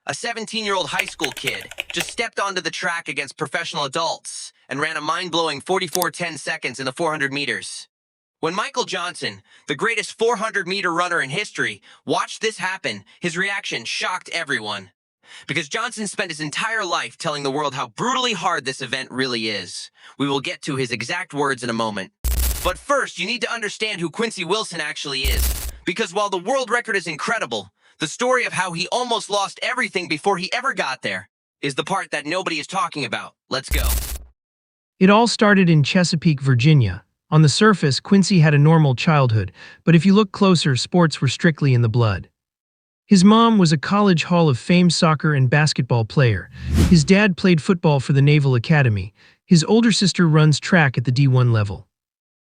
A 17-year-old high school kid just stepped onto the track against professional adults and ran a mind-blowing 44:10 seconds in the 400 meters. When Michael Johnson, the greatest 400-meter runner in history, watched this happen, his reaction shocked everyone. Because Johnson spent his entire life telling the world how brutally hard this event really is. We will get to his exact words in a moment. But first, you need to understand who Quincy Wilson actually is. Because while the world record is incredible, the story of how he almost lost everything before he ever got there is the part that nobody is talking about. Let's go. It all started in Chesapeake, Virginia. On the surface, Quincy had a normal childhood, but if you look closer, sports were strictly in the blood. His mom was a College Hall of Fame soccer and basketball player. His dad played football for the Naval Academy. His older sister runs track at the D1 level.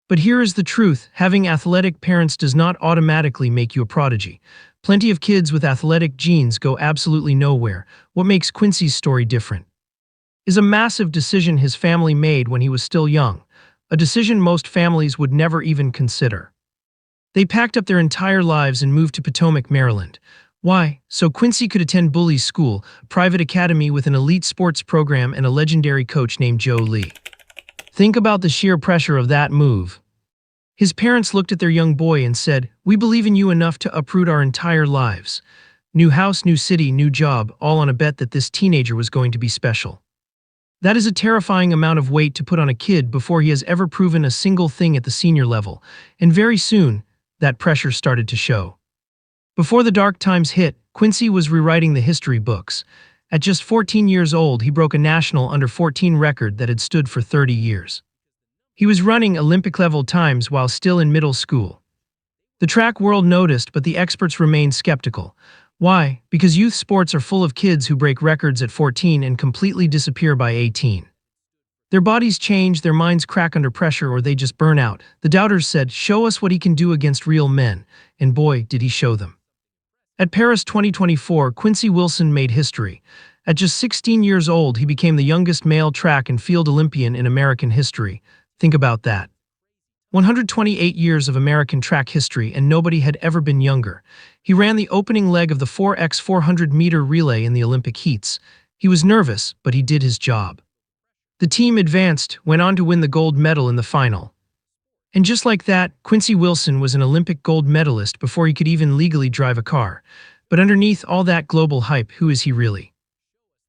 But here is the truth: having athletic parents does not automatically make you a prodigy. Plenty of kids with athletic genes go absolutely nowhere. What makes Quincy's story different is a massive decision his family made when he was still young, a decision most families would never even consider. They packed up their entire lives and moved to Potomac, Maryland. Why? So Quincy could attend Bully's School, a private academy with an elite sports program and a legendary coach named Joe Lee. Think about the sheer pressure of that move. His parents looked at their young boy and said, "We believe in you enough to uproot our entire lives." New house, new city, new job, all on a bet that this teenager was going to be special. That is a terrifying amount of weight to put on a kid before he has ever proven a single thing at the senior level, and very soon, that pressure started to show. Before the dark times hit, Quincy was rewriting the history books. At just 14 years old, he broke a national under-14 record that had stood for 30 years. He was running Olympic-level times while still in middle school. The track world noticed, but the experts remained skeptical. Why? Because youth sports are full of kids who break records at 14 and completely disappear by 18. Their bodies change, their minds crack under pressure, or they just burn out. The doubters said, "Show us what he can do against real men," and boy, did he show them. At Paris 2024, Quincy Wilson made history. At just 16 years old, he became the youngest male track and field Olympian in American history. Think about that. 128 years of American track history, and nobody had ever been younger. He ran the opening leg of the 4x400-meter relay in the Olympic heats. He was nervous, but he did his job. The team advanced, went on to win the gold medal in the final. And just like that, Quincy Wilson was an Olympic gold medalist before he could even legally drive a car. But underneath all that global hype, who is he really?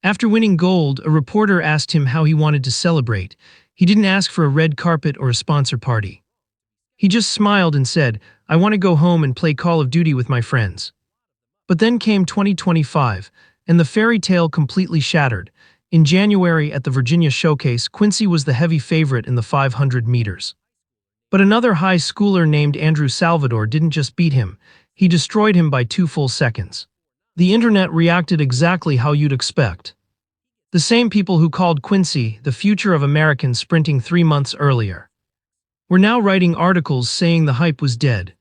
After winning gold, a reporter asked him how he wanted to celebrate. He didn't ask for a red carpet or a sponsor party. He just smiled and said, "I want to go home and play Call of Duty with my friends." But then came 2025, and the fairy tale completely shattered. In January at the Virginia Showcase, Quincy was the heavy favorite in the 500 meters. But another high schooler named Andrew Salvador didn't just beat him, he destroyed him by 2 full seconds. The internet reacted exactly how you'd expect. The same people who called Quincy the future of Americans sprinting 3 months earlier were now writing articles saying the hype was dead.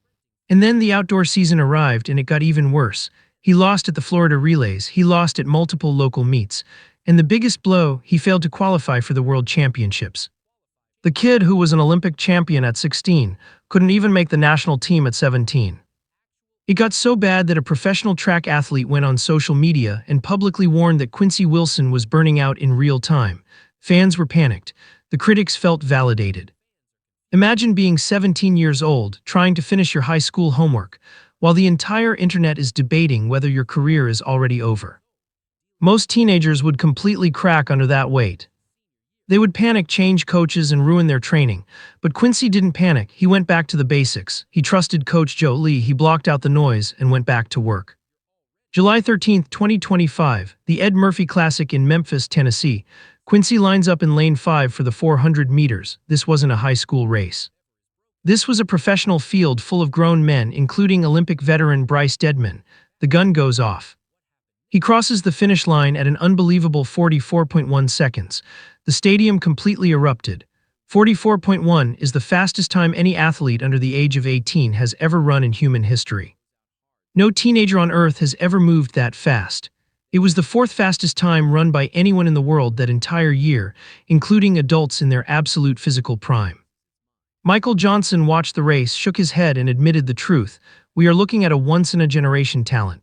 And then the outdoor season arrived and it got even worse. He lost at the Florida Relays, he lost at multiple local meets, and the biggest blow, he failed to qualify for the World Championships. The kid, who was an Olympic champion at 16, couldn't even make the national team at 17. It got so bad that a professional track athlete went on social media and publicly warned that Quincy Wilson was burning out in real time. Fans were panicked. The critics felt validated. Imagine being 17 years old, trying to finish your high school homework, while the entire internet is debating whether your career is already over. Most teenagers would completely crack under that weight. They would panic, change coaches, and ruin their training. But Quincy didn't panic. He went back to the basics. He trusted Coach Joe Lee. He blocked out the noise and went back to work. July 13, 2025, the Ed Murphy Classic in Memphis, Tennessee. Quincy lines up in lane 5 for the 400 meters. This wasn't a high school race. This was a professional field full of grown men, including Olympic veteran Bryce Deadman. The gun goes off. He crosses the finish line at an unbelievable 44.1 seconds. The stadium completely erupted. 44.1 is the fastest time any athlete under the age of 18 has ever run in human history. No teenager on Earth has ever moved that fast. It was the 4th fastest time run by anyone in the world that entire year, including adults in their absolute physical prime. Michael Johnson watched the race, shook his head, and admitted the truth: "We are looking at a once-in-a-generation talent."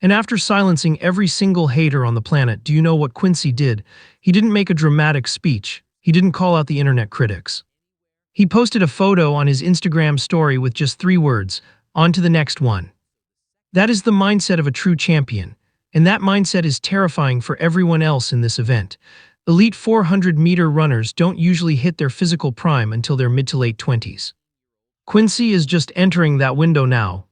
And after silencing every single hater on the planet, do you know what Quincy did? He didn't make a dramatic speech. He didn't call out the internet critics. He posted a photo on his Instagram story with just 3 words, "On to the next one." That is the mindset of a true champion, and that mindset is terrifying for everyone else in this event. Elite 400-meter runners don't usually hit their physical prime until their mid to late 20s. Quincy is just entering that window now.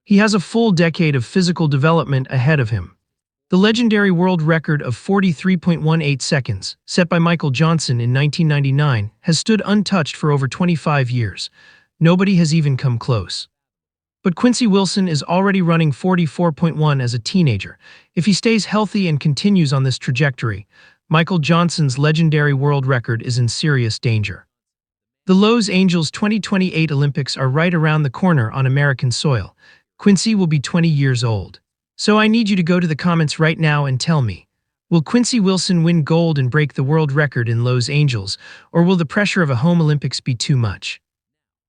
He has a full decade of physical development ahead of him. The legendary world record of 43.18 seconds, set by Michael Johnson in 1999, has stood untouched for over 25 years. Nobody has even come close. But Quincy Wilson is already running 44.1 as a teenager. If he stays healthy and continues on this trajectory, Michael Johnson's legendary world record is in serious danger. The Los Angeles 2028 Olympics are right around the corner on American soil. Quincy will be 20 years old. So I need you to go to the comments right now and tell me, will Quincy Wilson win gold and break the world record in Los Angeles, or will the pressure of a home Olympics be too much?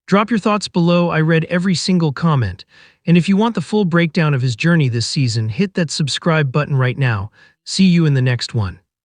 Drop your thoughts below. I read every single comment. And if you want the full breakdown of his journey this season, hit that subscribe button right now. See you in the next one.